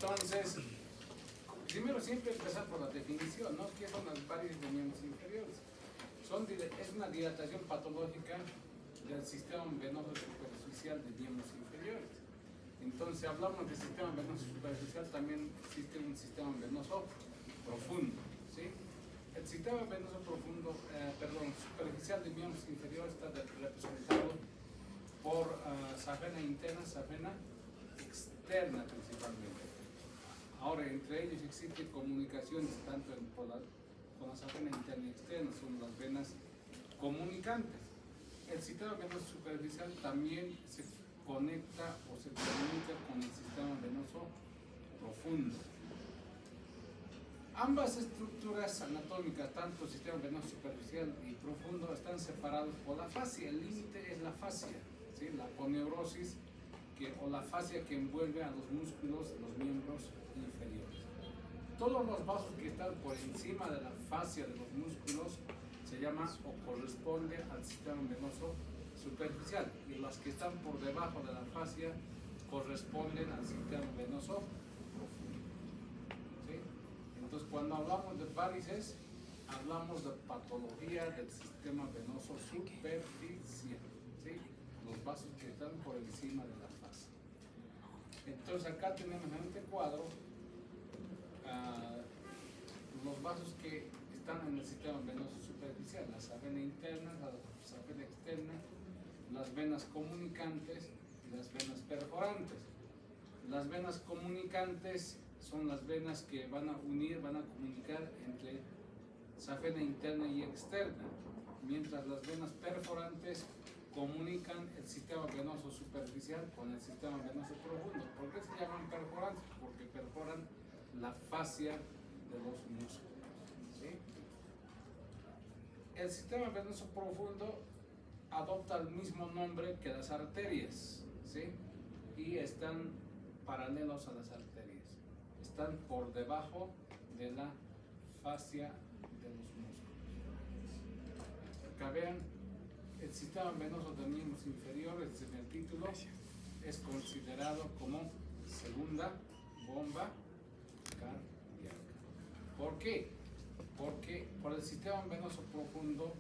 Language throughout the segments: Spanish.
Entonces, primero siempre empezar por la definición, ¿no? ¿Qué son las varices de miembros inferiores? Es una dilatación patológica del sistema venoso superficial de miembros inferiores. Entonces, si hablamos del sistema venoso superficial, también existe un sistema venoso profundo, ¿sí? El sistema venoso superficial de miembros inferiores está representado por safena interna, safena externa principalmente. Ahora, entre ellos existen comunicaciones tanto con la safena interna y externa, son las venas comunicantes. El sistema venoso superficial también se conecta o se comunica con el sistema venoso profundo. Ambas estructuras anatómicas, tanto el sistema venoso superficial y profundo, están separados por la fascia. El límite es la fascia, ¿sí? La aponeurosis o la fascia que envuelve a los músculos de los miembros inferiores. Todos los vasos que están por encima de la fascia de los músculos se llama o corresponde al sistema venoso superficial, y las que están por debajo de la fascia corresponden al sistema venoso profundo. ¿Sí? Entonces, cuando hablamos de varices, hablamos de patología del sistema venoso superficial, ¿sí? Los vasos que están por encima de la fascia. Entonces, acá tenemos en este cuadro los vasos que están en el sistema venoso superficial, la safena interna, la safena externa, las venas comunicantes y las venas perforantes. Las venas comunicantes son las venas que van a comunicar entre safena interna y externa, mientras las venas perforantes comunican el sistema venoso superficial con el sistema venoso profundo. ¿Por qué se llaman perforantes? Porque perforan la fascia de los músculos, ¿sí? El sistema venoso profundo adopta el mismo nombre que las arterias, ¿sí? Y están paralelos a las arterias. Están por debajo de la fascia de los músculos. Acá vean, el sistema venoso de miembros inferiores, en el título, es considerado como segunda bomba cardíaca. ¿Por qué? Porque por el sistema venoso profundo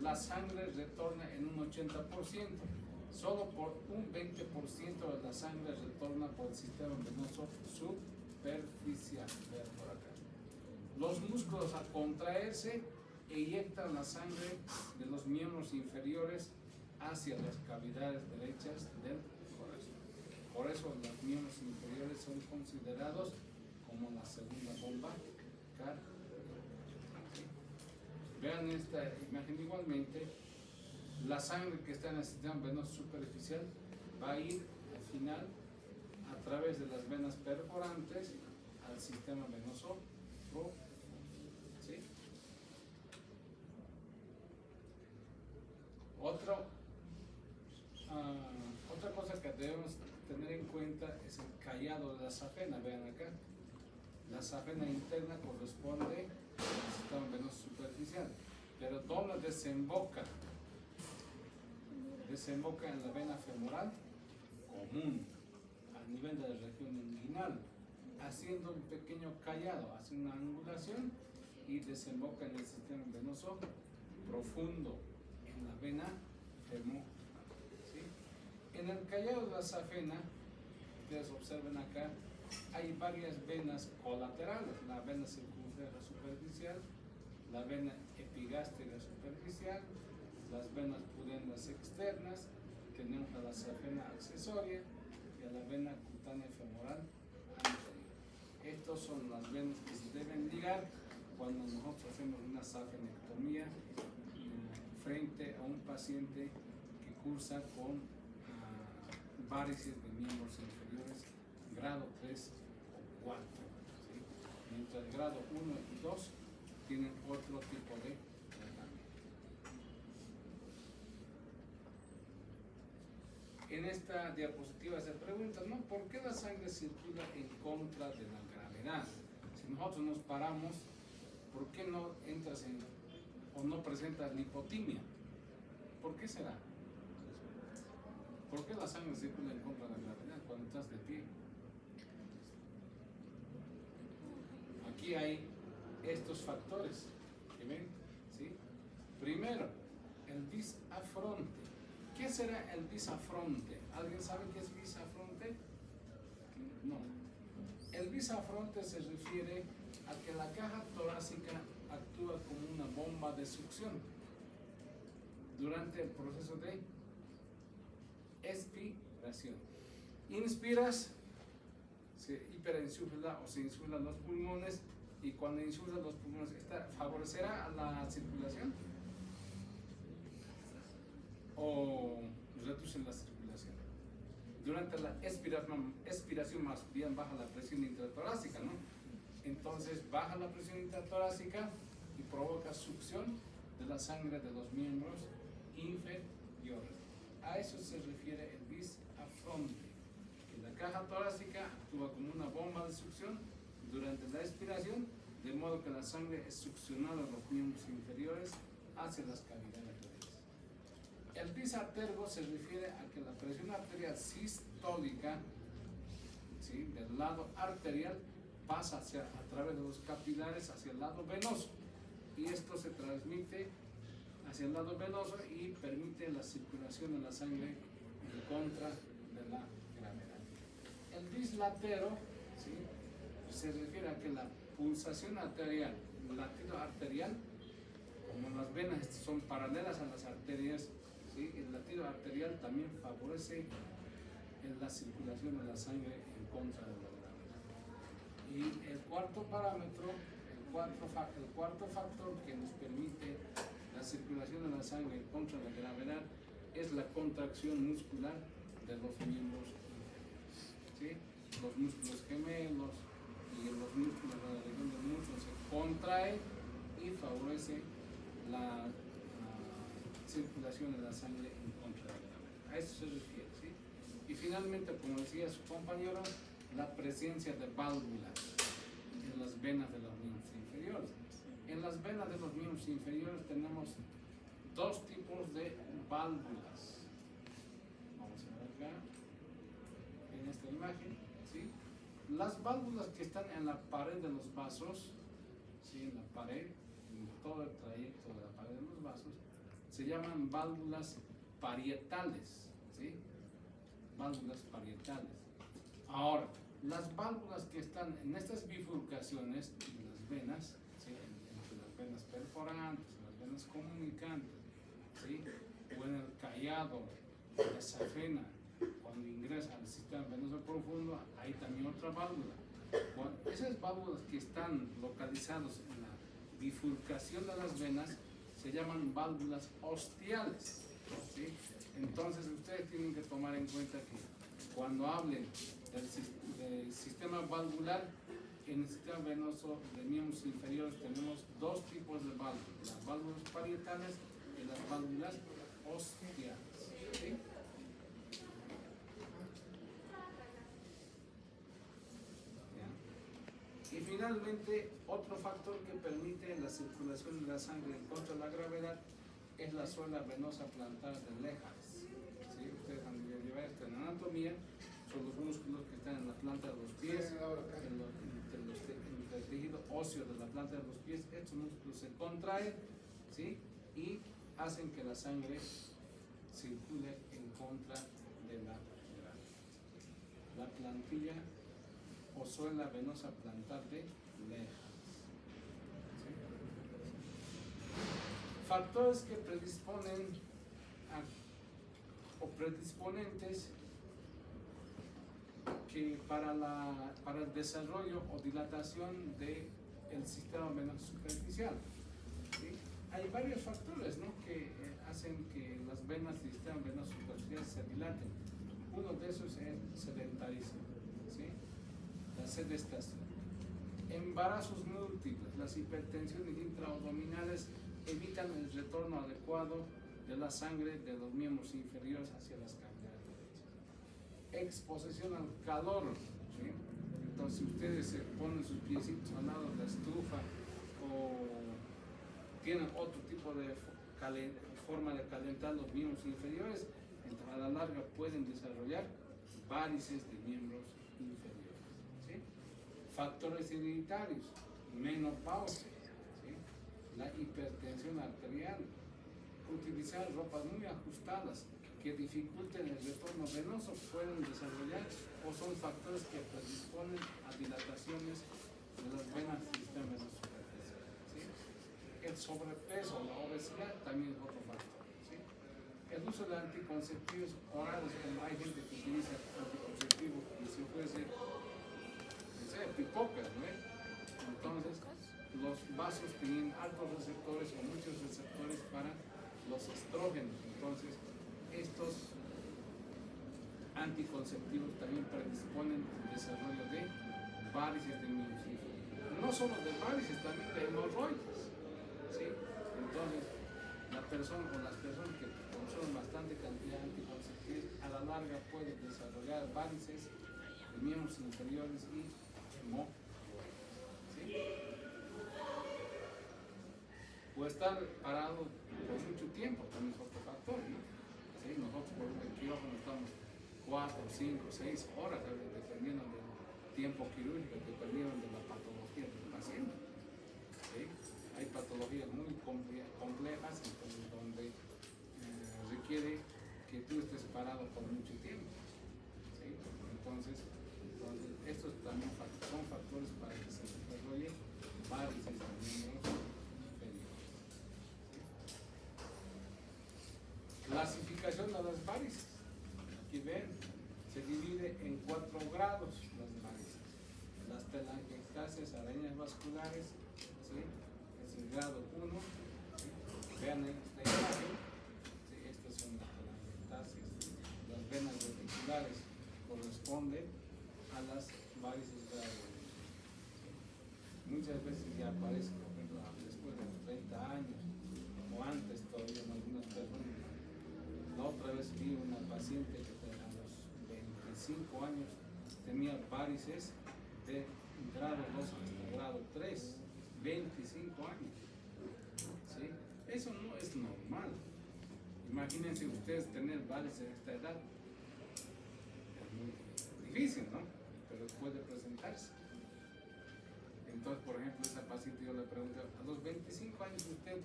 la sangre retorna en un 80%, solo por un 20% de la sangre retorna por el sistema venoso superficial. Vean por acá. Los músculos al contraerse eyectan la sangre de los miembros inferiores hacia las cavidades derechas del corazón. Por eso los miembros inferiores son considerados como la segunda bomba cardíaca. Vean esta imagen igualmente, la sangre que está en el sistema venoso superficial va a ir al final a través de las venas perforantes al sistema venoso profundo. ¿Sí? Otra cosa que debemos tener en cuenta es el callado de la safena. Vean acá, la safena interna corresponde al sistema venoso superficial, pero ¿dónde desemboca? Desemboca en la vena femoral común, a nivel de la región inguinal, haciendo un pequeño callado, hace una angulación y desemboca en el sistema venoso profundo, en la vena femoral. ¿Sí? En el callado de la safena, ustedes observen acá, hay varias venas colaterales, la vena circunfleja superficial, la vena epigástrica superficial, las venas pudendas externas, tenemos a la safena accesoria y a la vena cutánea femoral anterior. Estas son las venas que se deben ligar cuando nosotros hacemos una safenectomía frente a un paciente que cursa con varices de miembros inferiores grado 3 o 4, ¿sí? Mientras el grado 1 y 2 tienen otro tipo de tratamiento. En esta diapositiva se pregunta, ¿no? ¿Por qué la sangre circula en contra de la gravedad? Si nosotros nos paramos, ¿por qué no entras o no presentas lipotimia? ¿Por qué será? ¿Por qué la sangre circula en contra de la gravedad cuando estás de pie? aquí hay estos factores, ¿que ven? ¿Sí? Primero, el bisafronte. ¿Qué será el bisafronte? ¿Alguien sabe qué es bisafronte? No. El bisafronte se refiere a que la caja torácica actúa como una bomba de succión durante el proceso de expiración. Inspiras, se hiperinsufla o se insuflan los pulmones, y cuando insuflas los pulmones, ¿favorecerá a la circulación o reduce la circulación? Durante la expiración más bien baja la presión intratorácica, ¿no? Entonces baja la presión intratorácica y provoca succión de la sangre de los miembros inferiores. A eso se refiere el bisafronte, que la caja torácica actúa como una bomba de succión durante la expiración, de modo que la sangre es succionada a los miembros inferiores hacia las cavidades renales. El bisatergo se refiere a que la presión arterial sistólica, ¿sí?, del lado arterial pasa a través de los capilares hacia el lado venoso, y esto se transmite hacia el lado venoso y permite la circulación de la sangre en contra de la gravedad. El bislatero, ¿sí?, se refiere a que la pulsación arterial, el latido arterial, como las venas son paralelas a las arterias, ¿sí?, el latido arterial también favorece en la circulación de la sangre en contra de la gravedad. Y el cuarto parámetro, el cuarto factor que nos permite la circulación de la sangre en contra de la gravedad es la contracción muscular de los miembros inferiores, ¿sí? Los músculos gemelos y los músculos de la región del muslo se contraen y favorece la circulación de la sangre en contra de la gravedad. A eso se refiere, ¿sí? Y finalmente, como decía su compañero, la presencia de válvulas en las venas de los miembros inferiores. En las venas de los miembros inferiores tenemos dos tipos de válvulas. Vamos a ver acá, en esta imagen, ¿sí? Las válvulas que están en la pared de los vasos, ¿sí?, en la pared, en todo el trayecto de la pared de los vasos, se llaman válvulas parietales, ¿sí? Válvulas parietales. Ahora, las válvulas que están en estas bifurcaciones de las venas, ¿sí?, entre las venas perforantes, las venas comunicantes, ¿sí?, o en el callado, la safena, cuando ingresa al sistema venoso profundo, hay también otra válvula. Bueno, esas válvulas que están localizadas en la bifurcación de las venas se llaman válvulas ostiales, ¿sí? Entonces ustedes tienen que tomar en cuenta que cuando hablen del sistema valvular, en el sistema venoso de miembros inferiores tenemos dos tipos de válvulas: las válvulas parietales y las válvulas ostiales, ¿sí? Y finalmente, otro factor que permite la circulación de la sangre en contra de la gravedad es la suela venosa plantar de Leyhardt, ¿sí? Ustedes han de llevar esto en anatomía. Son los músculos que están en la planta de los pies, entre el tejido óseo de la planta de los pies. Estos músculos se contraen, ¿sí?, y hacen que la sangre circule en contra de la gravedad. La plantilla o suela venosa plantar de Leyhardt, ¿sí? Factores que predisponen o predisponentes que para el desarrollo o dilatación del sistema venoso superficial, ¿sí? Hay varios factores, ¿no?, que hacen que las venas del sistema venoso superficial se dilaten. Uno de esos es el sedentarismo, ¿sí?, la sedestación. Embarazos múltiples, las hipertensiones intraabdominales evitan el retorno adecuado de la sangre de los miembros inferiores hacia las cavidades. Exposición al calor, ¿sí? Entonces, si ustedes se ponen sus piecitos al lado de la estufa o tienen otro tipo de forma de calentar los miembros inferiores, a la larga pueden desarrollar varices de miembros inferiores, ¿sí? Factores hereditarios. menopausia, ¿sí? La hipertensión arterial, utilizar ropas muy ajustadas que dificulten el retorno venoso pueden desarrollar o son factores que predisponen a dilataciones de las venas del sistema venoso superficial, ¿sí? El sobrepeso, la obesidad también es otro factor, ¿sí? El uso de anticonceptivos orales, como hay gente que utiliza anticonceptivos y si fuese, no sé, pipocas, ¿no? Entonces, los vasos tienen altos receptores o muchos receptores para los estrógenos. Entonces, estos anticonceptivos también predisponen al desarrollo de varices de miocito. No solo de varices, también de hemorroides, ¿sí? Entonces, la persona o las personas que consumen bastante cantidad de anticonceptivos a la larga pueden desarrollar varices de miembros inferiores y hemorroides, ¿sí? O estar parado por mucho tiempo también es otro factor, ¿no? ¿Sí? Nosotros por el quirófano estamos 4, 5, 6 horas, dependiendo del tiempo quirúrgico, dependiendo de la patología del paciente, ¿sí? Hay patologías muy complejas, entonces, donde requiere que tú estés parado por mucho tiempo, ¿sí? Entonces estos también son factores para que se desarrolle varices de miembros inferiores, ¿sí? Clasificación de las varices. Aquí ven, se divide en 4 grados las varices. Las telangiectasias, arañas vasculares, ¿sí? Es el grado 1, ¿sí? Vean esta imagen, ¿sí? Estas son las telangiectasias. Las venas reticulares corresponden a las varices grado 1, ¿sí? Muchas veces ya aparece, por ejemplo, después de los 30 años o antes todavía en algunas personas. La otra vez vi una paciente que a los 25 años tenía varices de grado 2 hasta grado 3, 25 años, ¿sí? Eso no es normal. Imagínense ustedes tener varices a esta edad. Es muy difícil, ¿no? Pero puede presentarse. Entonces, por ejemplo, esa paciente yo le pregunté, a los 25 años usted,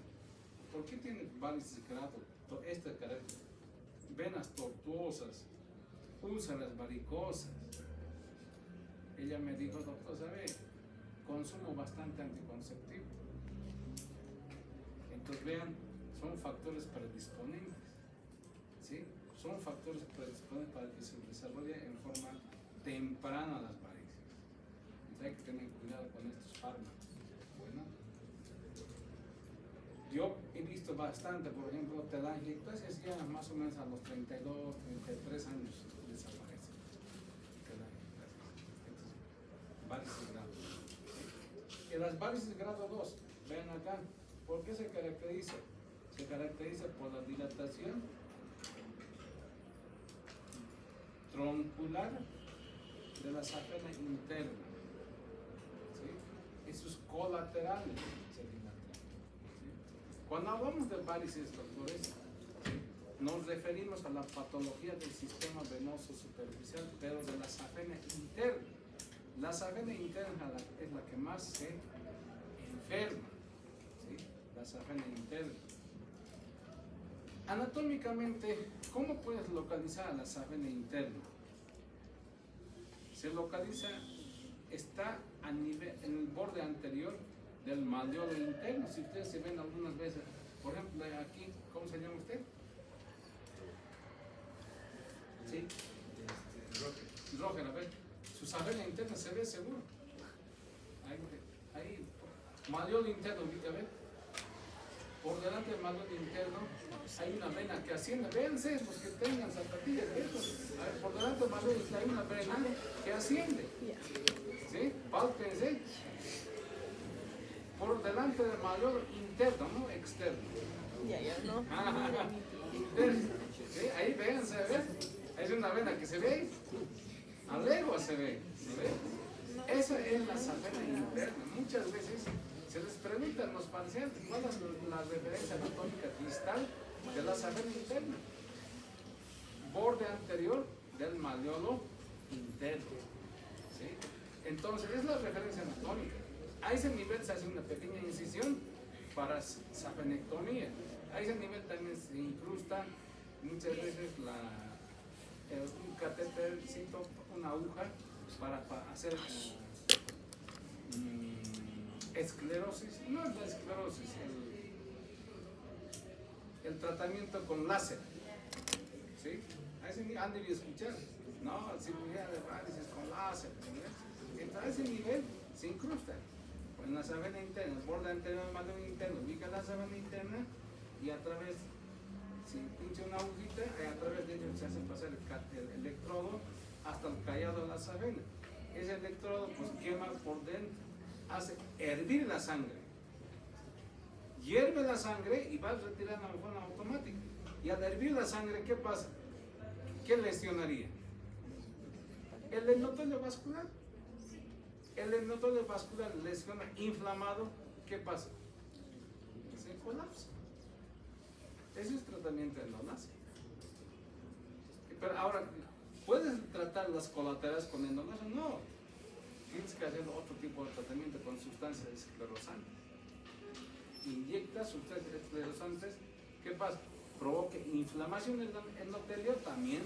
¿por qué tiene varices grado? Este carácter. Venas tortuosas, úlceras varicosas. Ella me dijo, doctor, ¿sabe? Consumo bastante anticonceptivo. Entonces vean, son factores predisponentes, ¿sí? Son factores predisponentes para que se desarrolle en forma temprana las varices. Entonces hay que tener cuidado con estos fármacos. Bueno, yo he visto bastante, por ejemplo, telangiectasias ya más o menos a los 32, 33 años desaparecen. Varices grado 2. Y las varices grado 2, vean acá, ¿por qué se caracteriza? Se caracteriza por la dilatación troncular de la safena interna, ¿sí? Y sus colaterales se dilatan, ¿sí? Cuando hablamos de varices, doctores, nos referimos a la patología del sistema venoso superficial, pero de la safena interna. La safena interna es la que más se enferma, ¿sí? La safena interna. Anatómicamente, ¿cómo puedes localizar a la safena interna? Se localiza, está a nivel, en el borde anterior del malleolo interno. Si ustedes se ven algunas veces, por ejemplo, aquí, ¿cómo se llama usted? ¿Sí? Roger, a ver, su safena interna se ve seguro. Ahí, malleolo interno, a ver. Por delante del malleolo interno hay una vena que asciende. Véanse los que tengan zapatillas. A ver, por delante del malleolo hay una vena que asciende. ¿Sí? Pálpense. Por delante del malleolo interno, no externo. Ya, no. Interno. ¿Sí? Ahí véanse, a ver. Hay una vena que se ve. A lejos se ve. ¿Se ve? Esa es la safena interna. Muchas veces se les pregunta a los pacientes cuál es la referencia anatómica distal de la safena interna. Borde anterior del malleolo interno, ¿sí? Entonces es la referencia anatómica. A ese nivel se hace una pequeña incisión para safenectomía. A ese nivel también se incrusta muchas veces un catétercito, una aguja para hacer esclerosis, no es la esclerosis, el tratamiento con láser, ¿sí? A ese nivel han debido escuchar, no, cirugía de varices con láser, ¿no? Entonces a ese nivel se incrusta en la savena interna, el borde anterior del malleolo interno, ubica la savena interna y a través, si pincha una agujita, a través de ello se hace pasar el electrodo hasta el callado de la savena. Ese electrodo pues quema por dentro, hace hervir la sangre, hierve la sangre y va a retirar de forma automática. Y al hervir la sangre, ¿qué pasa? ¿Qué lesionaría? El endotelio vascular. El endotelio vascular lesiona inflamado, ¿qué pasa? Se colapsa. Ese es tratamiento endoláser. Pero ahora, ¿puedes tratar las colaterales con endoláser? No. Tienes que hacer otro tipo de tratamiento con sustancias esclerosantes. Inyectas sustancias esclerosantes, ¿qué pasa? Provoca inflamación en el endotelio, también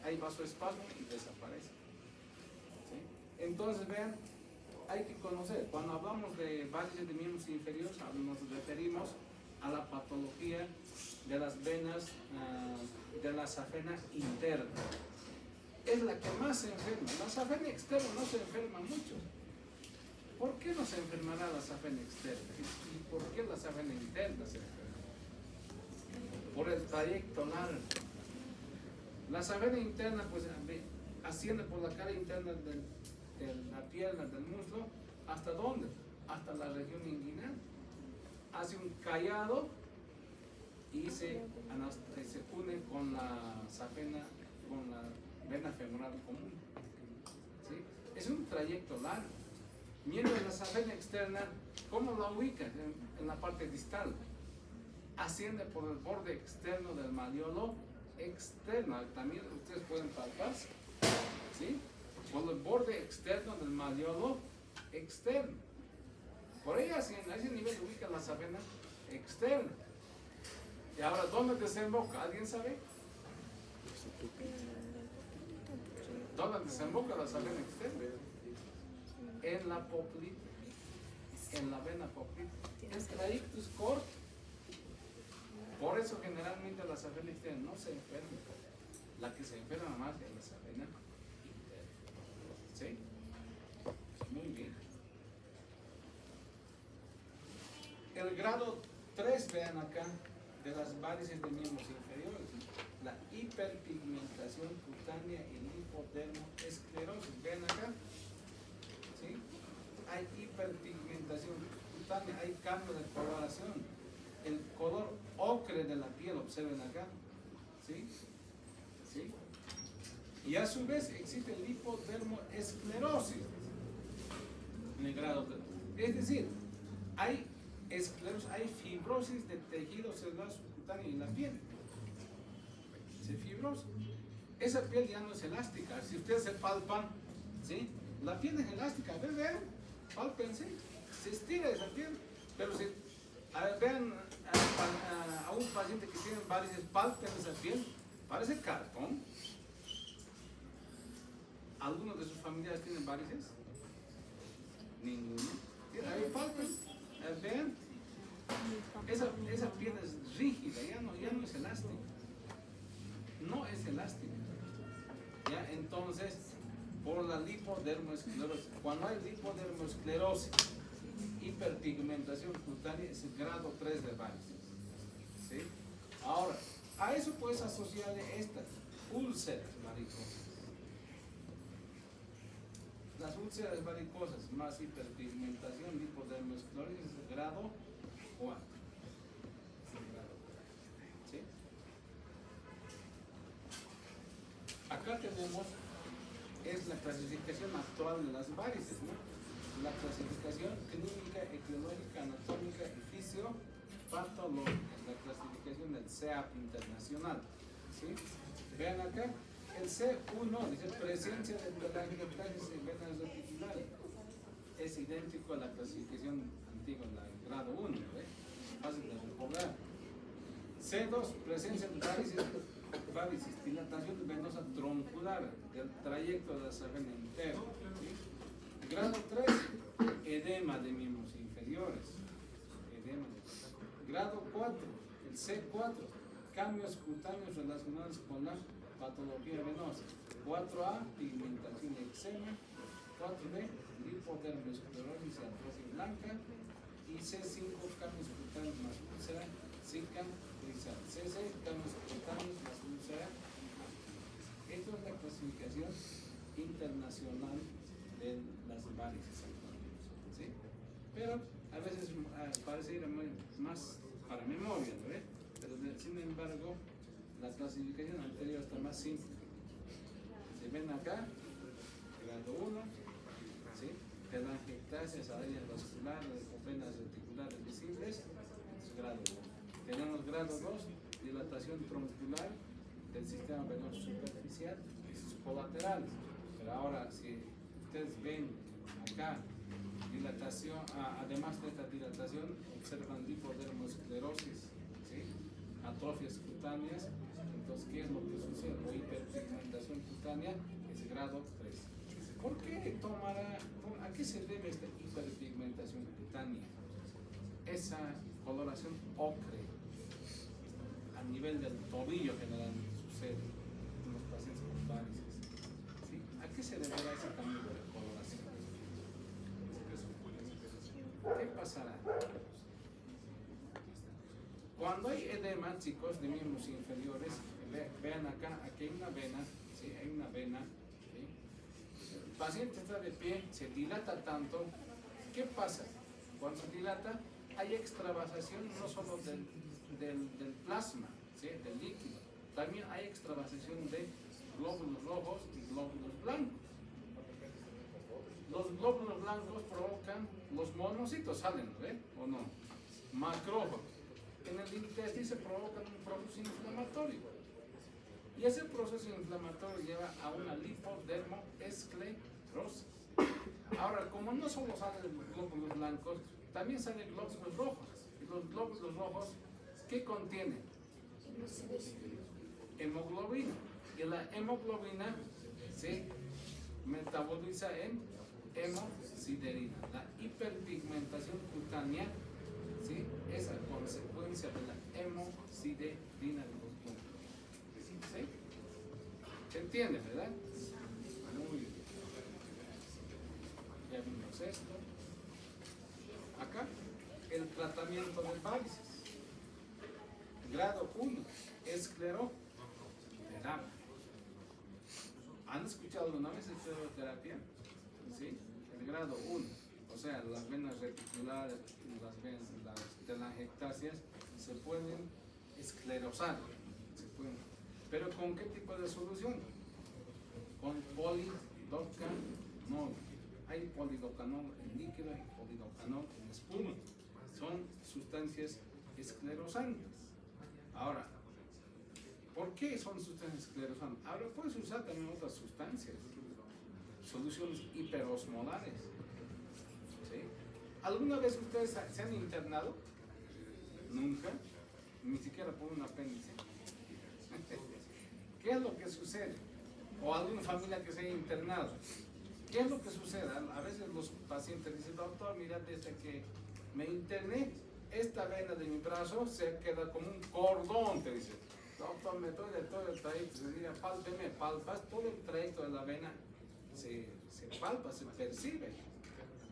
hay vasoespasmo y desaparece. ¿Sí? Entonces, vean, hay que conocer, cuando hablamos de varices de miembros inferiores, nos referimos a la patología de las venas de la safena interna. Es la que más se enferma. La safena externa no se enferma mucho. ¿Por qué no se enfermará la safena externa? ¿Y por qué la safena interna se enferma? Por el trayecto largo. La safena interna pues asciende por la cara interna de la pierna, del muslo, ¿hasta dónde? Hasta la región inguinal. Hace un callado y se une con la safena, con la vena femoral común. ¿Sí? Es un trayecto largo. Mientras la safena externa, ¿cómo la ubica? En la parte distal. Asciende por el borde externo del malleolo externo. También ustedes pueden palparse. ¿Sí? Por el borde externo del malleolo externo. Por ahí a ese nivel ubica la safena externa. Y ahora, ¿dónde desemboca? ¿Alguien sabe? ¿Dónde desemboca la safena externa? En la poplita, en la vena poplita. El trayecto es corto. Por eso generalmente la safena externa no se enferma. La que se enferma más es la safena interna. ¿Sí? Muy bien. El grado 3, vean acá, de las varices de miembros inferiores, la hiperpigmentación cutánea y lipodermoesclerosis. Vean acá, ¿sí? Hay hiperpigmentación cutánea, hay cambio de coloración, el color ocre de la piel, observen acá, ¿sí? ¿Sí? Y a su vez existe lipodermoesclerosis en el grado 3. Es decir, hay esclerosis, hay fibrosis de tejido celular subcutáneo en la piel. Se fibrosa. Esa piel ya no es elástica. Si ustedes se palpan, ¿sí? La piel es elástica. Vean, pálpense. Se estira esa piel. Pero si vean a un paciente que tiene varices, palpen esa piel, parece cartón. ¿Algunos de sus familiares tienen varices? Ninguno. Ahí palpen. Vean, esa piel es rígida, ya no es elástica. No es elástica. ¿Ya? Entonces, por la lipodermoesclerosis, cuando hay lipodermoesclerosis, hiperpigmentación cutánea, es el grado 3 de varices. ¿Sí? Ahora, a eso puedes asociarle estas úlceras varicosas. Las úlceras varicosas más hiperpigmentación, lipodermoesclerosis es el grado 4. ¿Sí? Acá tenemos, es la clasificación actual de las varices, ¿no? La clasificación clínica, etiológica, anatómica y fisiopatológica, la clasificación del CEAP internacional. ¿Sí? Vean acá. El C1 dice presencia de telangiectasis en venas reticulares. es idéntico a la clasificación antigua, la grado 1, fácil de recordar. C2, presencia de varices, dilatación venosa troncular del trayecto de la vena entero. ¿Sí? Grado 3, edema de miembros inferiores. Grado 4, el C4, cambios cutáneos relacionados con la patología venosa. 4A, pigmentación y eczema. 4B, lipodermosclerosis y atrofia blanca. Y C5, cambios cutáneos más úlcera, zika, grisal. C6, cambios cutáneos más úlcera. Esto es la clasificación internacional de las varices actualmente, ¿sí? Pero a veces parece ir más para memoria, ¿no? Pero sin embargo, la clasificación anterior está más simple. Se ven acá, grado 1, ¿sí? Telangiectasias, áreas vasculares o venas reticulares visibles, es grado 1. Tenemos grado 2, dilatación troncular del sistema venoso superficial y sus colaterales. Pero ahora, si ustedes ven acá, dilatación, además de esta dilatación, observan lipodermosclerosis, ¿sí? Atrofias cutáneas. Entonces, ¿qué es lo que sucede? O hiperpigmentación cutánea es grado 3. ¿Por qué a qué se debe esta hiperpigmentación cutánea? Esa coloración ocre a nivel del tobillo generalmente sucede en los pacientes con varices. ¿Sí? ¿A qué se deberá ese cambio de coloración? ¿Qué pasará? Cuando hay edema, chicos, de miembros inferiores, vean acá, aquí hay una vena, ¿sí? Hay una vena, ¿sí? El paciente está de pie, se dilata tanto. ¿Qué pasa? Cuando se dilata, hay extravasación no solo del plasma, ¿sí? Del líquido, también hay extravasación de glóbulos rojos y glóbulos blancos. Los glóbulos blancos provocan, los monocitos salen, ¿o no? Macrófagos. En el intestino se provoca un proceso inflamatorio. Y ese proceso inflamatorio lleva a una lipodermoesclerosis. Ahora, como no solo salen glóbulos blancos, también salen glóbulos rojos. Y los glóbulos rojos, ¿qué contienen? Hemoglobina. Y la hemoglobina se metaboliza en hemosiderina. La hiperpigmentación cutánea, ¿sí? Es a consecuencia de la hemosiderina de los glóbulos. ¿Sí? ¿Se entiende, verdad? Muy bien. Ya vimos esto. Acá, el tratamiento de varices. Grado 1, escleroterapia. ¿Han escuchado alguna vez escleroterapia? ¿Sí? El grado 1, o sea, las venas reticulares, las telangiectasias se pueden esclerosar. ¿Pero con qué tipo de solución? Con polidocanol. Hay polidocanol en líquido y polidocanol en espuma. Son sustancias esclerosantes. Ahora, ¿por qué son sustancias esclerosantes? Ahora puedes usar también otras sustancias, soluciones hiperosmolares. ¿Sí? ¿Alguna vez ustedes se han internado? Nunca, ni siquiera por un apéndice. ¿Qué es lo que sucede? O alguna familia que se haya internado. ¿Qué es lo que sucede? A veces los pacientes dicen, doctor, mira, desde que me interné, esta vena de mi brazo se queda como un cordón, te dice. Doctor, me duele todo el trayecto. Se dice, pálpeme, palpas, todo el trayecto de la vena se palpa, se percibe.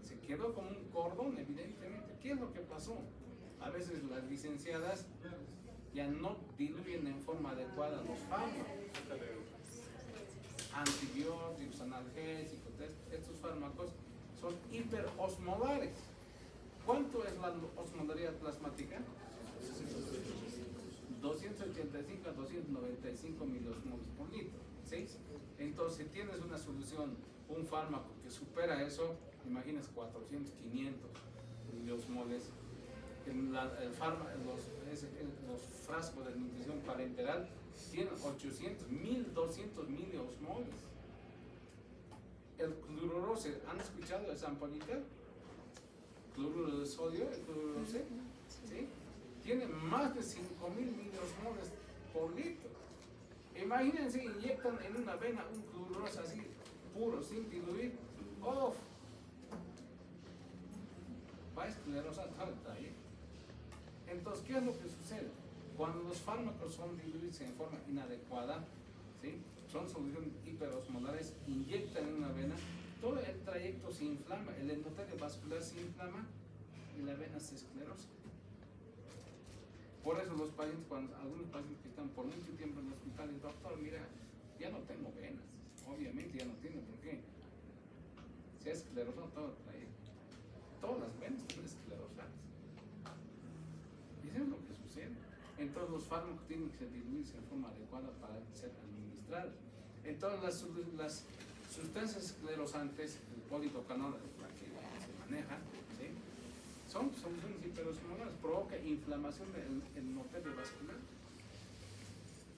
Se quedó como un cordón, evidentemente. ¿Qué es lo que pasó? A veces las licenciadas ya no diluyen en forma adecuada los fármacos. Antibióticos, analgésicos, estos fármacos son hiperosmolares. ¿Cuánto es la osmolaridad plasmática? 285 a 295 miliosmoles por litro. ¿Sí? Entonces, si tienes una solución, un fármaco que supera eso, imaginas 400, 500 miliosmoles. Los frascos de nutrición parenteral tienen 800, 1200 miliosmoles. El clorurose, ¿han escuchado esa ampollita? cloruro de sodio, el cloruro C, ¿sí? Tiene más de 5.000 micromoles por litro. Imagínense, inyectan en una vena un cloruro así, puro, sin diluir. ¡Oh! Va a esclerosar todo el trayecto. Entonces, ¿qué es lo que sucede? Cuando los fármacos son diluidos en forma inadecuada, ¿sí? Son soluciones hiperosmolares, inyectan en una vena, todo el trayecto se inflama, el endotelio vascular se inflama y la vena se esclerosa. Por eso los pacientes, algunos pacientes que están por mucho tiempo en el hospital, dicen, doctor, mira, ya no tengo venas. Obviamente ya no tiene, ¿por qué? Se ha esclerosado todo el trayecto. Todas las venas están esclerosadas. Y eso es lo que sucede. Entonces los fármacos tienen que diluirse en forma adecuada para ser administrados. Entonces las sustancias esclerosantes, el politocanol, la que se maneja, ¿sí? Son soluciones hiperosmolares, provoca inflamación del endotelio vascular.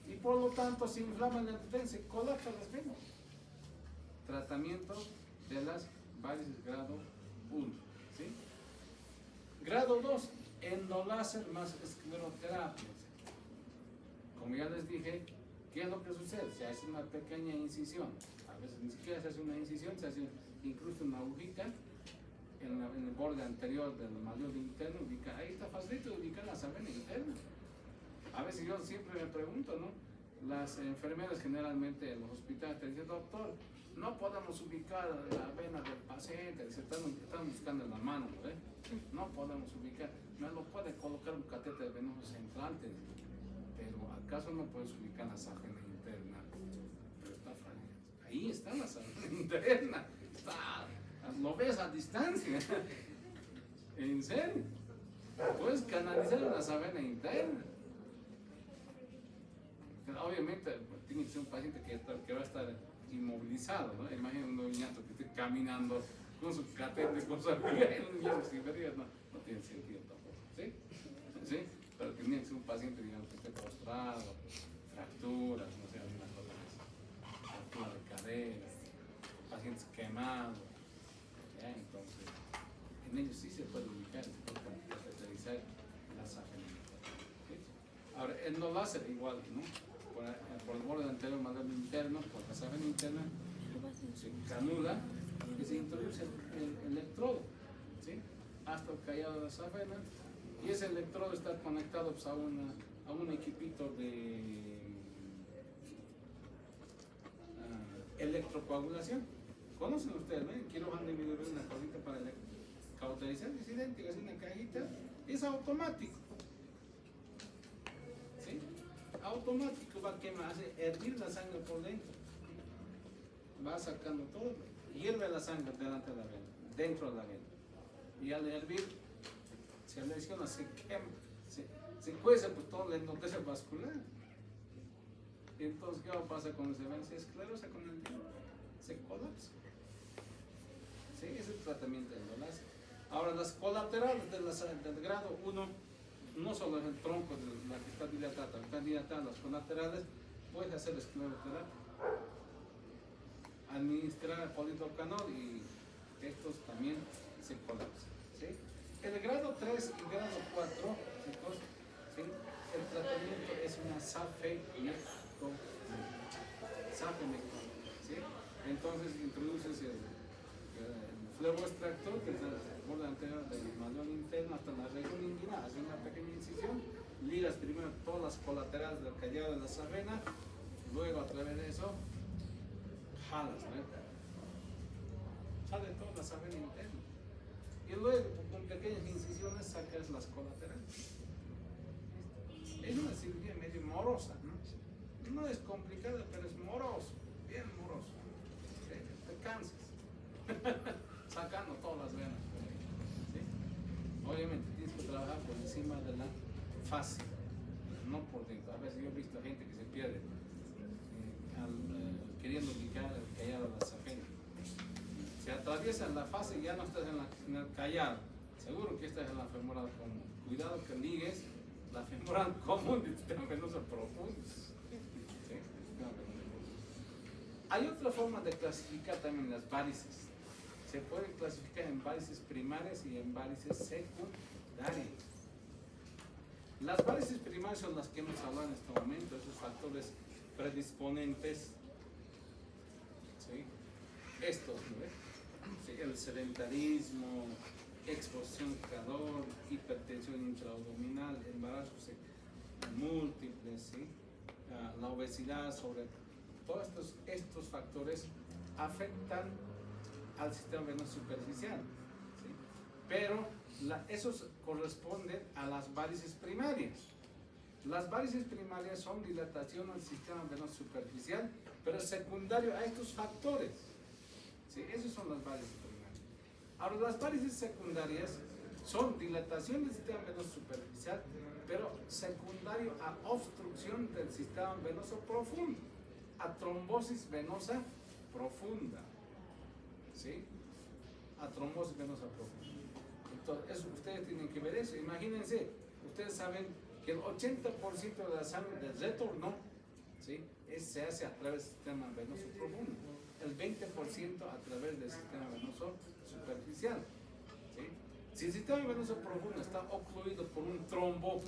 Y por lo tanto se inflama el endotelio, se colapsa las venas. Tratamiento de las varices grado 1, ¿sí? Grado 2, endoláser más escleroterapia. Como ya les dije, ¿qué es lo que sucede? Se hace una pequeña incisión, a veces ni siquiera se hace una incisión, se hace incluso una agujita en el borde anterior del malleolo interno, ahí está facilito de ubicar la vena interna. A veces yo siempre me pregunto, ¿no? Las enfermeras generalmente en los hospitales te dicen, doctor, no podemos ubicar la vena del paciente, se están buscando en la mano, ¿eh? No podemos ubicar, me lo puede colocar un catéter venoso central, pero ¿acaso no puedes ubicar la vena interna? Pero está frágil. Ahí está la vena interna, lo ves a distancia. ¿En serio? Puedes canalizar la vena interna. Obviamente tiene que ser un paciente que va a estar inmovilizado, ¿no? Imagina un niñato que esté caminando con su catéter, con su amiga en un niño sin verías, no tiene sentido tampoco, ¿sí? ¿Sí? Pero tiene que ser un paciente, digamos, que esté postrado, fracturas, no sé, alguna cosa así, fractura de cadera, pacientes quemados, ¿ya? Entonces, en ellos sí se puede ubicar, se puede cateterizar la safena. ¿Sí? Ahora, el no láser igual, ¿no? Por el borde anterior malleolo interno, por la safena interna, se canula y se introduce el electrodo, ¿sí? Hasta el callado de la safena, y ese electrodo está conectado pues, a un equipito de electrocoagulación. ¿Conocen ustedes, no? En quirófano de una cosita para cauterizar, es idéntica, es una cajita, es automático. ¿Sí? Automático va a quemar, hace hervir la sangre por dentro. Va sacando todo, hierve la sangre delante de la vena, dentro de la vena. Y al hervir, se lesiona, se quema, se cuece pues, todo el endotelio vascular. Y entonces, ¿qué va a pasar cuando se vena? Se esclerosa con el tiempo, se colapsa. ¿Sí? Ese es el tratamiento del endoláser. Ahora, las colaterales del grado 1, no solo es el tronco de la que está dilatada, las colaterales, puedes hacer escleroterapia. Administrar politocanol y estos también se colapsan, ¿sí? El grado 3 y grado 4, chicos, ¿sí? El tratamiento es una safenectomía, ¿sí? Entonces introduces el fleboextractor, que es el borde anterior del malleolo interno hasta la región inguinal, haces una pequeña incisión, ligas primero todas las colaterales del callado de la safena, luego a través de eso jalas, ¿no? Sale toda la safena interna. Y luego, con pequeñas incisiones, sacas las colaterales. Es una cirugía medio morosa, ¿no? No es complicada, pero es moroso, bien moroso. ¿Sí? Te cansas. Sacando todas las venas. ¿Sí? Obviamente tienes que trabajar por encima de la fascia, no por dentro. A veces yo he visto gente que se pierde queriendo ubicar el callado de la safena. Si atraviesas la fascia ya no estás en el callado, seguro que estás en la femoral común. Cuidado que ligues la femoral común y el sistema venoso profundo. ¿Sí? Hay otra forma de clasificar también las varices, se puede clasificar en varices primarias y en varices secundarias. Las varices primarias son las que hemos hablado en este momento, esos factores predisponentes, ¿sí? Estos, ¿no ves? Sí, el sedentarismo, exposición al calor, hipertensión intraabdominal, embarazos múltiples, ¿sí? La obesidad, sobre todos estos factores afectan al sistema venoso superficial, ¿sí? Pero esos corresponden a las varices primarias. Las varices primarias son dilatación del sistema venoso superficial, pero secundario a estos factores, ¿sí? Esas son las varices primarias. Ahora, las varices secundarias son dilatación del sistema venoso superficial, pero secundario a obstrucción del sistema venoso profundo, a trombosis venosa profunda, ¿sí? A trombosis venosa profunda. Entonces, eso, ustedes tienen que ver eso. Imagínense, ustedes saben que el 80% de la sangre del retorno, ¿sí? Se hace a través del sistema venoso profundo, el 20% a través del sistema venoso superficial, ¿sí? Si el sistema venoso profundo está ocluido por un trombo,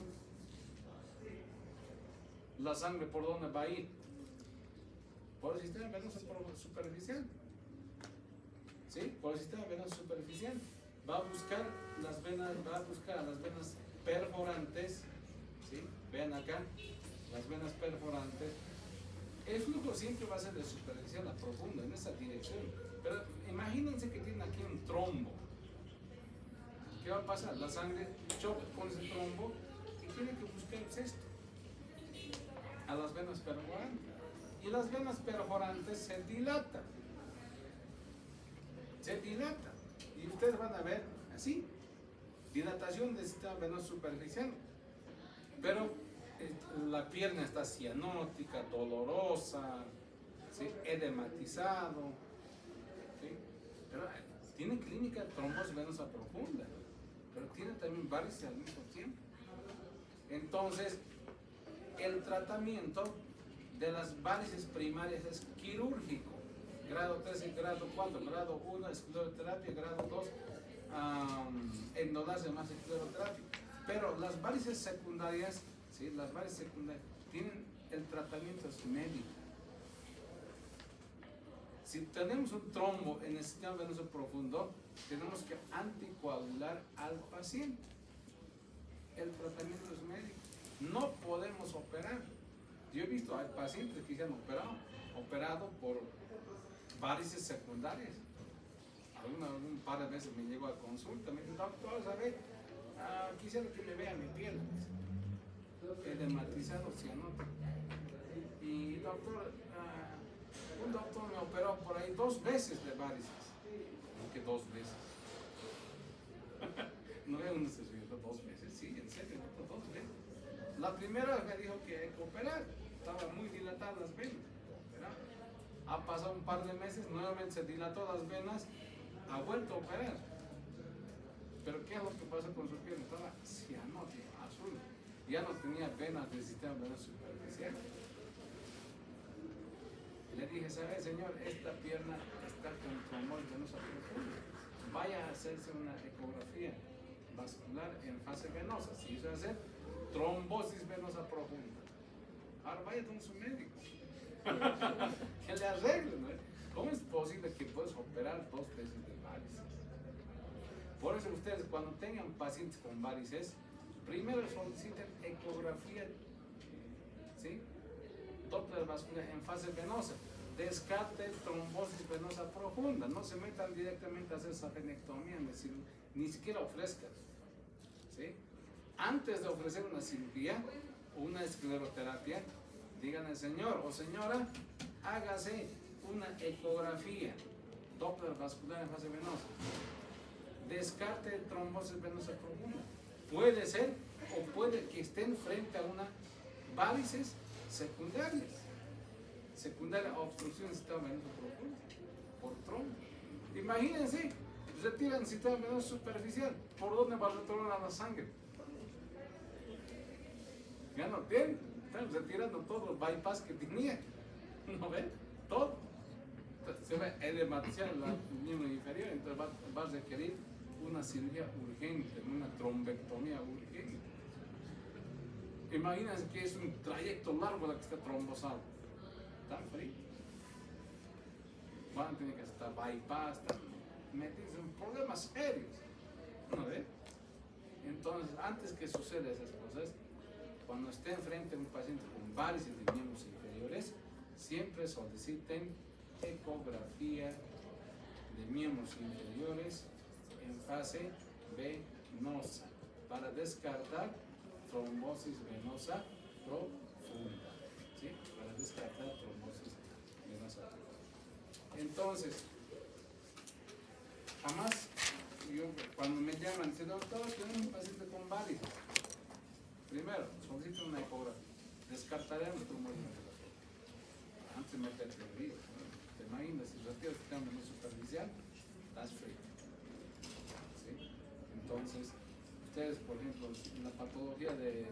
la sangre ¿por dónde va a ir? Por el sistema venoso superficial, ¿sí? Por el sistema venoso superficial. Va a buscar las venas, va a buscar a las venas perforantes, ¿sí? Vean acá, las venas perforantes. El flujo siempre va a ser de superficial a profunda, en esa dirección. Pero imagínense que tienen aquí un trombo. ¿Qué va a pasar? La sangre choca con ese trombo y tiene que buscar el cesto a las venas perforantes. Y las venas perforantes se dilatan. Se dilatan. Y ustedes van a ver así, dilatación del sistema venoso superficial. Pero la pierna está cianótica, dolorosa, ¿sí? Edematizado, ¿sí? Pero tiene clínica de trombosis venosa profunda, pero tiene también varices al mismo tiempo. Entonces, el tratamiento de las varices primarias es quirúrgico. Grado 3 y grado 4, grado 1 escleroterapia, grado 2 endodarse más escleroterapia. Pero las varices secundarias, ¿sí? Las varices secundarias tienen el tratamiento es médico. Si tenemos un trombo en el sistema venoso profundo, tenemos que anticoagular al paciente. El tratamiento es médico. No podemos operar. Yo he visto, hay pacientes que se han operado por varices secundarias. Un par de veces me llegó a consulta, me dice, doctor, ¿sabe? Quisiera que me vea mi piel. Edematizado cianótico. Y doctor, un doctor me operó por ahí 2 veces de varices. ¿Cómo que 2 veces? No es un necesito 2 veces, sí, en serio, doctor, 2 veces. La primera vez me dijo que hay que operar, estaban muy dilatadas las venas. Ha pasado un par de meses, nuevamente se dilató las venas, ha vuelto a operar. Pero ¿qué es lo que pasó con su piel? Estaba cianótico, azul. Ya no tenía venas del sistema venoso superficial. Le dije, ¿sabe, señor? Esta pierna está con trombosis venosa profunda. Vaya a hacerse una ecografía vascular en fase venosa. Si hizo hacer trombosis venosa profunda. Ahora vaya con su médico. Que le arreglen, ¿no? ¿Cómo es posible que puedas operar 2 veces de varices? Por eso ustedes cuando tengan pacientes con varices, primero soliciten ecografía, ¿sí? Doppler vascular en fase venosa. Descarte trombosis venosa profunda. No se metan directamente a hacer safenectomía, es decir, ni siquiera ofrezcan, ¿sí? Antes de ofrecer una cirugía o una escleroterapia, díganle, señor o señora, hágase una ecografía, Doppler vascular en fase venosa. Descarte trombosis venosa profunda. Puede ser o puede que estén frente a una varices secundarias. Secundaria obstrucción del sistema venoso profundo por trombo. Imagínense, retiran el sistema venoso superficial. ¿Por dónde va a retornar la sangre? Ya no tiene. Están retirando todos los bypass que tenía. ¿No ven? Todo. se ve edematiar el miembro inferior, entonces va a requerir una cirugía urgente, una trombectomía urgente. Imagínense que es un trayecto largo la que está trombosado, tan frío. Van a tener que hacer bypass, están metidos en problemas serios, ¿no ve? Entonces, antes que suceda esas cosas, cuando estén frente a un paciente con varices de miembros inferiores, siempre soliciten ecografía de miembros inferiores en fase venosa para descartar trombosis venosa profunda, ¿sí? Para descartar trombosis venosa profunda. Entonces, jamás, yo, cuando me llaman, dicen, doctor, tenemos un paciente con varices. Primero, solicito una ecografía. Descartaremos trombosis venosa. Antes de meterse el río, ¿no? Te imaginas, si retiras el cambio de superficial, estás frío. ¿Sí? Entonces, ustedes, por ejemplo, la patología de